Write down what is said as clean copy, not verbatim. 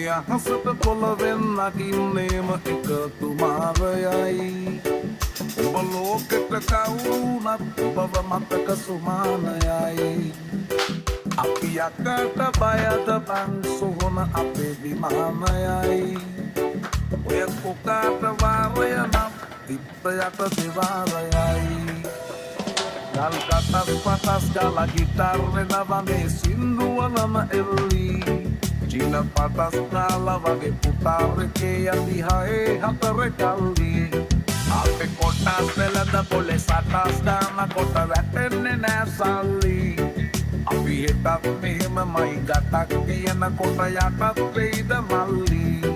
මේ අහසට පොළවෙන් නගින්නේම එකතු මාරයයි ඔබ ලෝකෙට කවුරුනත් ඔබව මතක සුමානයයි අපි යකට බයද බං සොහොන අපේ විමානයයි ඔය කොකාට වාරය නම් තිත්ත යට දෙවාරයයි ගල් කටස් පටස් ගල ගිටර් වෙනවා මේ සින්දුවලම එල්ලි චීන පටස් කාලා වගේ පුතාරකේ යති හයේ හතර කල්ලි අපේ කොටස් වෙලද පොලේ සටස් දාන කොට වැටෙන්නේ නෑ සල්ලි අපි හිතත් මෙහෙමමයි ගටක් තියෙන කොට යටත් වෙයිද මල්ලි